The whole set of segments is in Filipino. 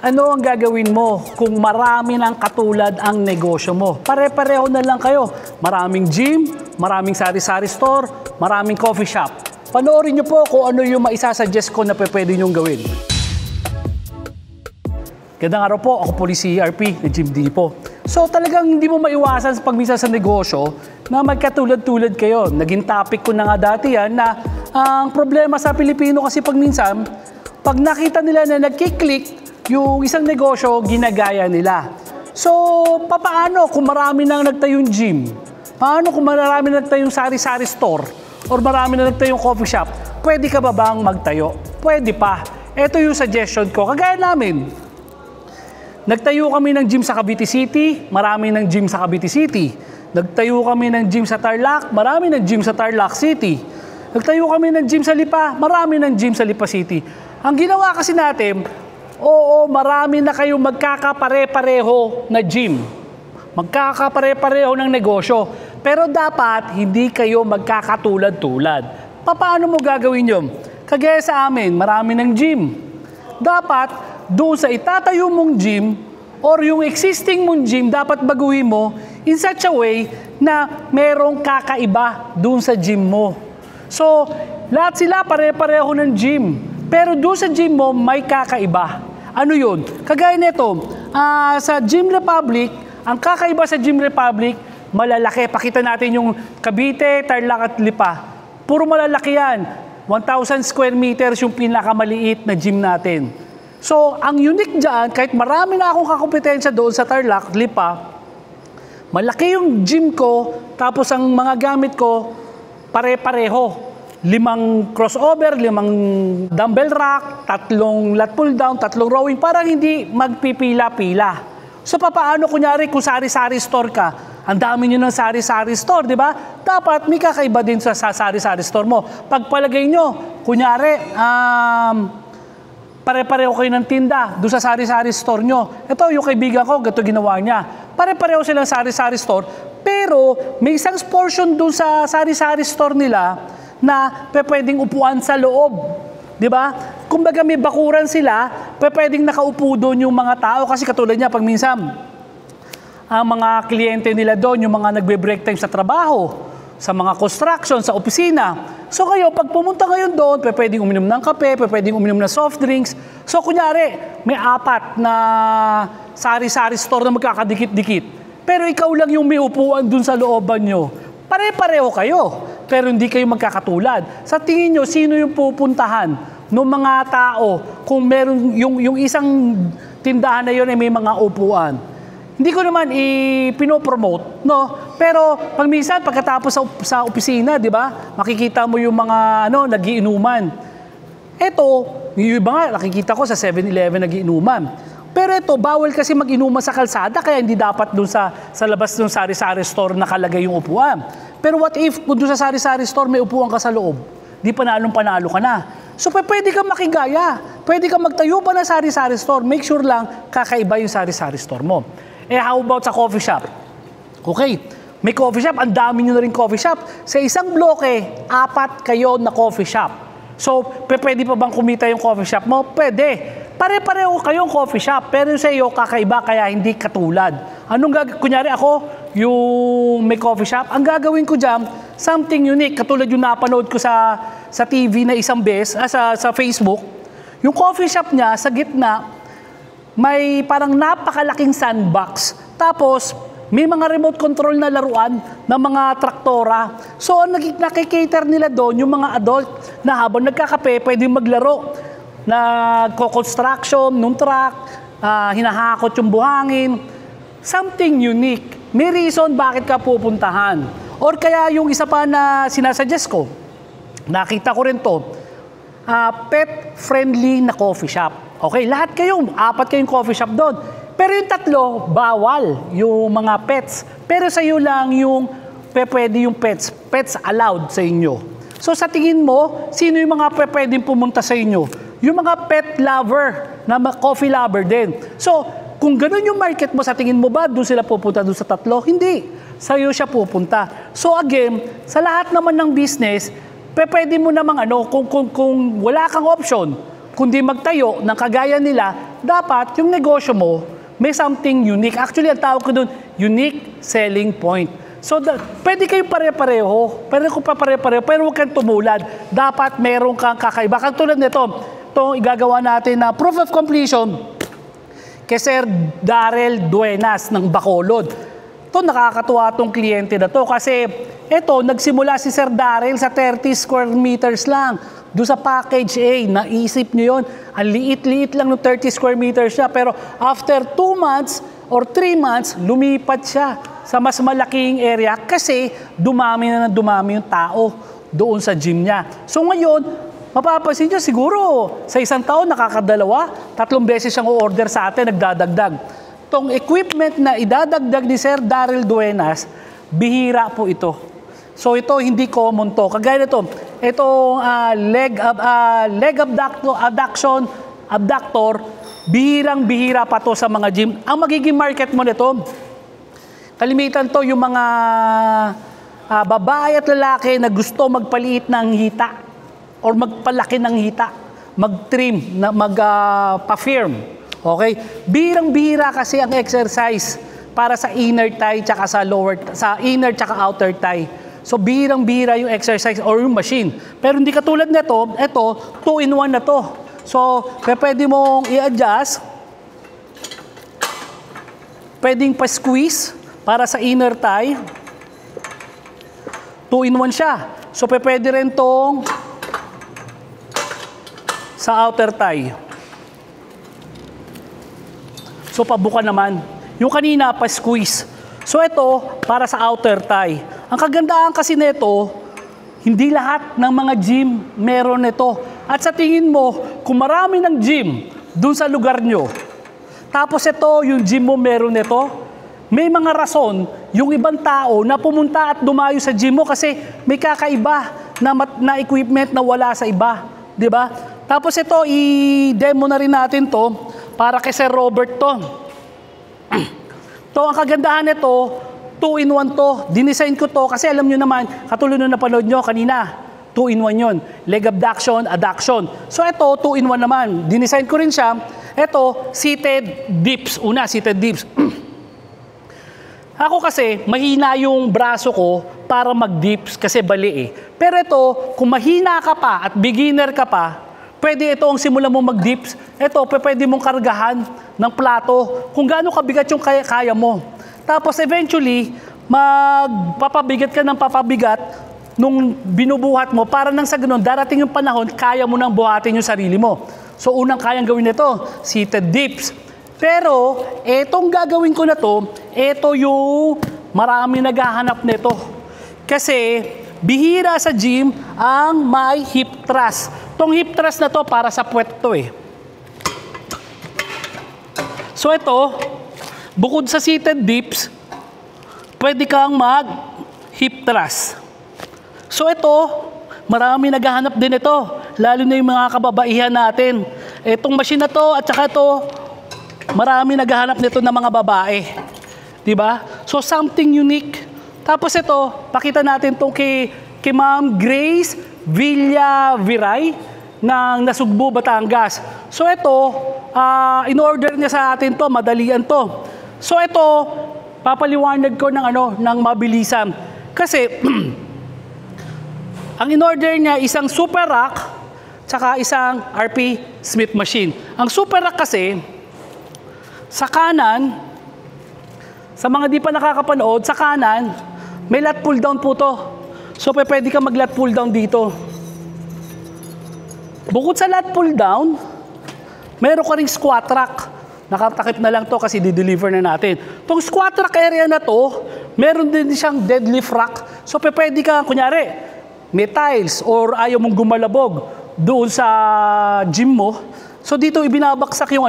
Ano ang gagawin mo kung marami ng katulad ang negosyo mo? Pare-pareho na lang kayo. Maraming gym, maraming sari-sari store, maraming coffee shop. Panoorin niyo po kung ano yung maisasuggest ko na pwede niyong gawin. Gandang araw po, ako po si ERP, na Jim D po. So talagang hindi mo maiwasan sa pagmisa sa negosyo na magkatulad-tulad kayo. Naging topic ko na nga dati yan na ang problema sa Pilipino kasi pag minsan, pag nakita nila na nagkiklik, yung isang negosyo, ginagaya nila. So, paano kung marami nang nagtayong gym? Paano kung marami nang nagtayong sari-sari store? Or marami nang nagtayong coffee shop? Pwede ka ba bang magtayo? Pwede pa. Ito yung suggestion ko. Kagaya namin. Nagtayo kami ng gym sa Cavite City, marami ng gym sa Cavite City. Nagtayo kami ng gym sa Tarlac, marami ng gym sa Tarlac City. Nagtayo kami ng gym sa Lipa, marami ng gym sa Lipa City. Ang ginawa kasi natin, oo, marami na kayong magkakapare-pareho na gym. Magkakapare-pareho ng negosyo. Pero dapat, hindi kayo magkakatulad-tulad. Paano mo gagawin yun? Kagaya sa amin, marami ng gym. Dapat, doon sa itatayo mong gym or yung existing mong gym, dapat baguhin mo in such a way na merong kakaiba doon sa gym mo. So, lahat sila pare-pareho ng gym. Pero doon sa gym mo, may kakaiba. Ano yun? Kagaya nito, sa Gym Republic, ang kakaiba sa Gym Republic, malalaki. Pakita natin yung Cavite, Tarlac at Lipa. Puro malalaki yan. 1,000 square meters yung pinakamaliit na gym natin. So, ang unique dyan, kahit marami na akong kakompetensya doon sa Tarlac, Lipa, malaki yung gym ko, tapos ang mga gamit ko, pare-pareho. 5 crossover, 5 dumbbell rack, 3 lat pull down, 3 rowing, parang hindi magpipila-pila. So, paano kunyari kung sari-sari store ka, ang dami nyo ng sari-sari store, di ba? Dapat may kakaiba din sa sari-sari store mo. Pagpalagay nyo, kunyari, pare-pareho kayo ng tinda doon sa sari-sari store nyo. Ito, yung kaibigan ko, gato ginawa niya. Pare-pareho silang sari-sari store, pero may isang portion doon sa sari-sari store nila na pwedeng upuan sa loob. Di ba? Kumbaga may bakuran sila, pwedeng nakaupo doon yung mga tao. Kasi katulad niya, pag minsan, ang mga kliyente nila doon, yung mga nagbe-break time sa trabaho, sa mga construction, sa opisina. So kayo, pag pumunta ngayon doon, pwedeng uminom ng kape, pwedeng uminom ng soft drinks. So kunyari, may 4 na sari-sari store na magkakadikit-dikit. Pero ikaw lang yung may upuan doon sa looban nyo. Pare-pareho kayo, pero hindi kayo magkakatulad. Sa tingin nyo, sino yung pupuntahan ng mga tao kung meron yung isang tindahan na yun ay may mga upuan? Hindi ko naman pinopromote, no? Pero pag minsan, pagkatapos sa opisina, di ba? Makikita mo yung mga nagiinuman. Ito, yung iba nga, nakikita ko sa 7-Eleven nagiinuman. Pero ito, bawal kasi mag-inuman sa kalsada, kaya hindi dapat dun sa labas ng sari-sari store nakalagay yung upuan. Pero what if, kung dun sa sari-sari store may upuan ka sa loob? Di panalong-panalo ka na. So, pwede kang makigaya. Pwede kang magtayo pa ng sari-sari store. Make sure lang, kakaiba yung sari-sari store mo. How about sa coffee shop? Okay, may coffee shop, ang dami nyo na rin coffee shop. Sa isang bloke, 4 kayo na coffee shop. So, pwede pa bang kumita yung coffee shop mo? Pwede. Pare-pareho kayong coffee shop, pero sa iyo, kakaiba, kaya hindi katulad. Kunyari ako, yung may coffee shop, ang gagawin ko dyan, something unique, katulad yung napanood ko sa TV na isang beses, sa Facebook. Yung coffee shop niya, sa gitna, may parang napakalaking sandbox. Tapos, may mga remote control na laruan ng mga traktora. So, nakikater nila doon yung mga adult na habang nagkakape, pwedeng maglaro. Nagko-construction nung truck, hinahakot yung buhangin. Something unique. May reason bakit ka pupuntahan. Or kaya yung isa pa na sinasuggest ko, nakita ko rin to, pet-friendly na coffee shop. Okay, lahat kayong, 4 kayong coffee shop doon. Pero yung 3, bawal yung mga pets. Pero sa iyo lang yung pwede yung pets. Pets allowed sa inyo. So sa tingin mo, sino yung mga pwedeng pumunta sa inyo? Yung mga pet lover, na coffee lover din. So, kung ganun yung market mo, sa tingin mo ba, doon sila pupunta doon sa 3? Hindi. Sa iyo siya pupunta. So again, sa lahat naman ng business, pwede mo namang kung wala kang option, kundi magtayo ng kagaya nila, dapat yung negosyo mo may something unique. Actually, ang tawag ko doon, unique selling point. So, pwede kayong pare-pareho, pero huwag kang tumulad. Dapat meron kang kakaiba. Katulad nito, itong igagawa natin na proof of completion kay Sir Darrell Duenas ng Bacolod. Ito, nakakatuwa itong kliyente na to kasi ito, nagsimula si Sir Darrell sa 30 square meters lang. Doon sa package A, naisip niyo yun. Ang liit-liit lang ng 30 square meters siya. Pero after 2 months or 3 months, lumipat siya sa mas malaking area kasi dumami na dumami yung tao doon sa gym niya. So ngayon, mapapansin nyo, siguro sa isang taon nakakadalawa, 3 beses siyang o-order sa atin, nagdadagdag. Itong equipment na idadagdag ni Sir Darrell Duenas, bihira po ito. So ito, hindi common to. Kagaya nito, itong leg abductor, bihirang-bihira pa to sa mga gym. Ang magiging market mo nito, kalimitan to yung mga babae at lalaki na gusto magpaliit ng hita or magpalaki ng hita, mag-trim, magpa-firm. Okay? Bihirang-bihira kasi ang exercise para sa inner thigh tsaka sa inner tsaka outer thigh. So, bihirang-bihira yung exercise or yung machine. Pero hindi katulad nito, ito, 2-in-1 na to. So, pwede mong i-adjust. Pwedeng pa-squeeze para sa inner thigh. 2-in-1 siya. So, pwede rin tong sa outer thigh. So, pabuka naman. Yung kanina, pa-squeeze. So, ito, para sa outer thigh. Ang kagandahan kasi nito, hindi lahat ng mga gym meron nito. At sa tingin mo, kung marami ng gym dun sa lugar nyo, tapos ito, yung gym mo meron nito, may mga rason yung ibang tao na pumunta at dumayo sa gym mo kasi may kakaiba na equipment na wala sa iba. Diba? Tapos ito, i-demo na rin natin to para kay Sir Robert to. To, ang kagandahan nito, 2-in-1 to. Dinesign ko to kasi alam nyo naman, katulad nung napanood nyo kanina, 2-in-1 yun. Leg abduction, adduction. So ito, 2-in-1 naman. Dinesign ko rin siya. Ito, seated dips. Una, seated dips. Ako kasi, mahina yung braso ko para mag-dips kasi bali eh. Pero ito, kung mahina ka pa at beginner ka pa, pwede ito ang simula mo mag-dips. Ito, pwede mong kargahan ng plato kung gaano kabigat yung kaya mo. Tapos eventually, magpapabigat ka ng papabigat nung binubuhat mo para nang sa ganun, darating yung panahon, kaya mo nang buhatin yung sarili mo. So unang kayang gawin nito, seated dips. Pero etong gagawin ko na to, eto yung marami naghahanap nito. Kasi bihira sa gym ang may hip thrust. Tong hip thrust na to para sa puwet to eh. So ito, bukod sa seated dips, pwede kang mag-hip thrust. So ito, marami naghahanap din ito, lalo na yung mga kababaihan natin. Itong machine na to at saka ito, marami naghahanap nito na mga babae. Diba? So something unique. Tapos ito, pakita natin itong kay Ma'am Grace Villaviray ng Nasugbu, Batangas. So ito, in-order niya sa atin to, madalian to. So ito, papaliwanag ko ng mabilisan. Kasi, ang in-order niya isang super rack, tsaka isang RP Smith machine. Ang super rack kasi, sa kanan, sa mga di pa nakakapanood, sa kanan, may lat pull down po to. So, pwede ka mag-lat pull down dito. Bukod sa lat pull down, meron ka ring squat rack. Nakatakip na lang to kasi di-deliver na natin. Itong squat rack area na to, meron din siyang deadlift rack. So, pwede ka, kunyari, may tiles or ayaw mong gumalabog doon sa gym mo. So, dito ibinabaksak yung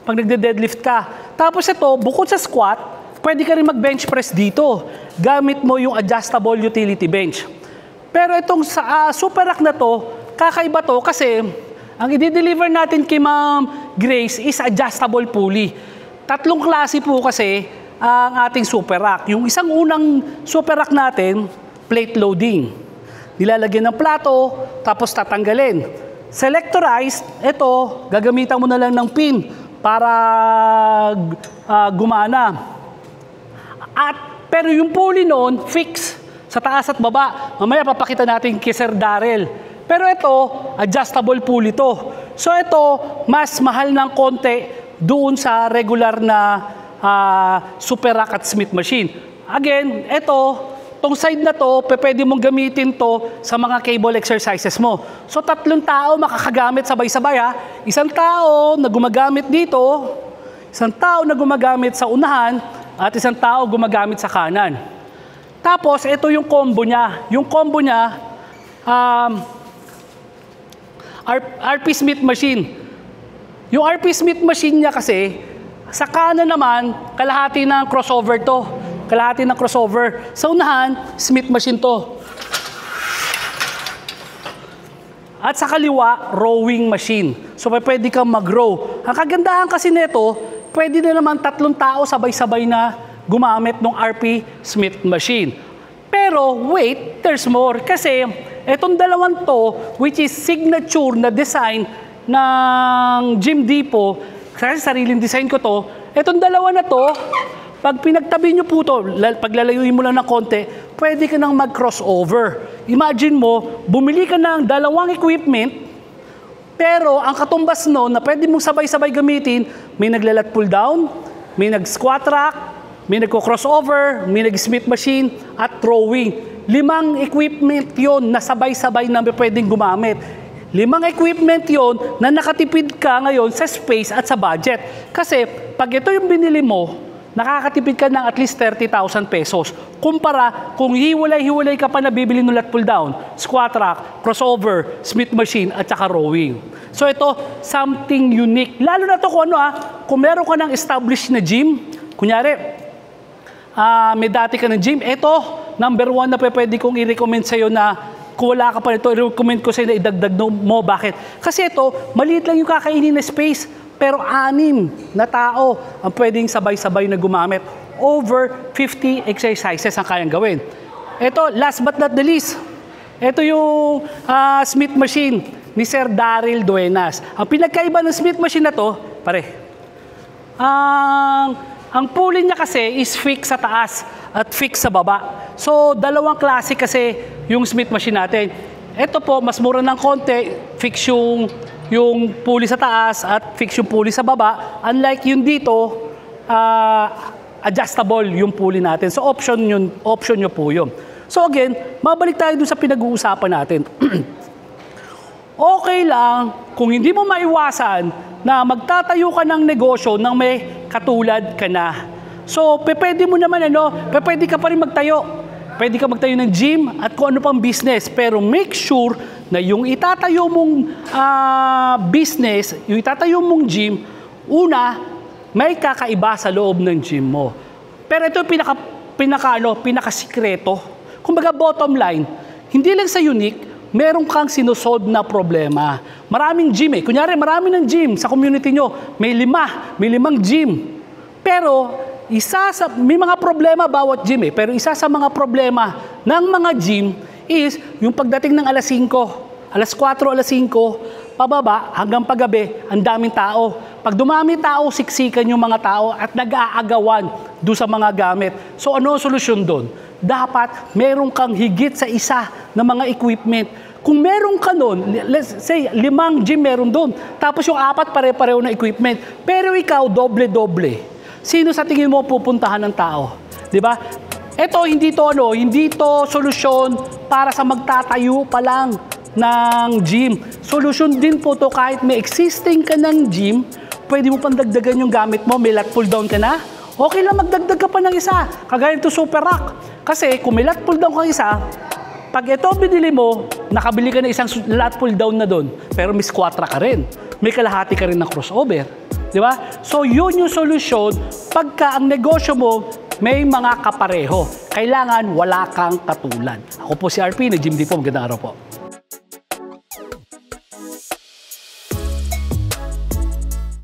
pag nagde-deadlift ka. Tapos ito, bukod sa squat, pwede ka rin mag-bench press dito. Gamit mo yung adjustable utility bench. Pero itong super rack na to, kakaiba to kasi ang i-deliver natin kay Ma'am Grace is adjustable pulley. 3 klase po kasi ang ating super rack. Yung isang unang super rack natin, plate loading. Nilalagyan ng plato, tapos tatanggalin. selectorized, ito, gagamitan mo na lang ng pin para gumana. Pero yung pulley noon, fix sa taas at baba. Mamaya papakita natin kay Sir Darrell. Pero ito, adjustable pulley to. So ito, mas mahal ng konti doon sa regular na Super Rack at Smith machine. Again, ito, tong side na to, pwede mong gamitin to sa mga cable exercises mo. So, 3 tao makakagamit sabay-sabay ha. Isang tao na gumagamit dito, isang tao na gumagamit sa unahan, at isang tao gumagamit sa kanan. Tapos, ito yung combo niya. Yung combo niya, RP Smith machine. Yung RP Smith machine niya kasi, sa kanan naman, kalahati ng crossover to. Kalahati ng crossover. Sa unahan, Smith machine to. At sa kaliwa, rowing machine. So, pwede kang mag-row. Ang kagandahan kasi nito, pwede na naman 3 tao sabay-sabay na gumamit ng RP Smith machine. Pero, wait, there's more. Kasi, etong dalawang to, which is signature na design ng Gym Depot, kasi sariling design ko to, etong dalawa na to, pag pinagtabi nyo po ito, paglalayuin mo lang ng konti, pwede ka nang mag-crossover. Imagine mo, bumili ka ng 2 equipment, pero ang katumbas no, na pwede mong sabay-sabay gamitin, may naglalat pull down, may nag-squat rack, may nagko-crossover, may nag-Smith machine, at rowing. 5 equipment yon na sabay-sabay na pwedeng gumamit. 5 equipment yon na nakatipid ka ngayon sa space at sa budget. Kasi pag ito yung binili mo, nakakatipid ka ng at least 30,000 pesos. Kumpara kung hiwalay-hiwalay ka pa na bibili ng lat pull down, squat rack, crossover, Smith machine, at saka rowing. So ito, something unique. Lalo na to kung kung meron ka ng established na gym, kunyari, may dati ka ng gym, ito, number 1 na pwede kong i-recommend sa'yo na kung wala ka pa nito, i-recommend ko sa'yo na idagdag mo. Bakit? Kasi ito, maliit lang yung kakainin na space. Pero 6 na tao ang pwedeng sabay-sabay na gumamit. Over 50 exercises ang kayang gawin. Ito, last but not the least, ito yung Smith machine ni Sir Darrell Duenas. Ang pinagkaiba ng Smith machine na to, ang pulley niya kasi is fix sa taas at fix sa baba. So, 2 klase kasi yung Smith machine natin. Ito po, mas mura ng konti, fix yung pulley sa taas at fix yung pulley sa baba. Unlike yung dito, adjustable yung pulley natin. So option nyo po yun. So again, mabalik tayo dun sa pinag-uusapan natin. Okay lang kung hindi mo maiwasan na magtatayo ka ng negosyo nang may katulad ka na. So pwede mo naman pwede ka pa rin magtayo. Pwede ka magtayo ng gym at kung ano pang business. Pero make sure na yung itatayo mong business, yung itatayo mong gym, una, may kakaiba sa loob ng gym mo. Pero ito yung pinakasikreto. Kumbaga bottom line, hindi lang sa unique, meron kang sinusolve na problema. Maraming gym Kunyari, marami ng gym sa community nyo. May 5 gym. Pero, may mga problema bawat gym pero isa sa mga problema ng mga gym is yung pagdating ng alas 5, alas 4, alas 5, pababa hanggang paggabi, ang daming tao. Pag dumami tao, siksikan yung mga tao at nag-aagawan doon sa mga gamit. So ano ang solusyon doon? Dapat meron kang higit sa isa na mga equipment. Kung meron ka nun, let's say 5 gym meron doon, tapos yung 4 pare-pareho na equipment, pero ikaw doble-doble. Sino sa tingin mo pupuntahan ng tao? 'Di ba? Ito hindi to solusyon para sa magtatayo pa lang ng gym. Solusyon din po to kahit may existing ka ng gym, pwede mo pang dagdagan yung gamit mo, may lat pull down ka na. Okay lang magdagdag ka pa ng isa, kagaya to Super Rack. Kasi kung may lat pull down kang isa, pag ito binili mo, nakabili ka na isang lat pull down na doon, pero may squat rack ka rin. May kalahati ka rin ng crossover. Di ba? So, yun yung solusyon pagka ang negosyo mo may mga kapareho. Kailangan wala kang katulad. Ako po si RP, na Gym Depot. Magandang araw po.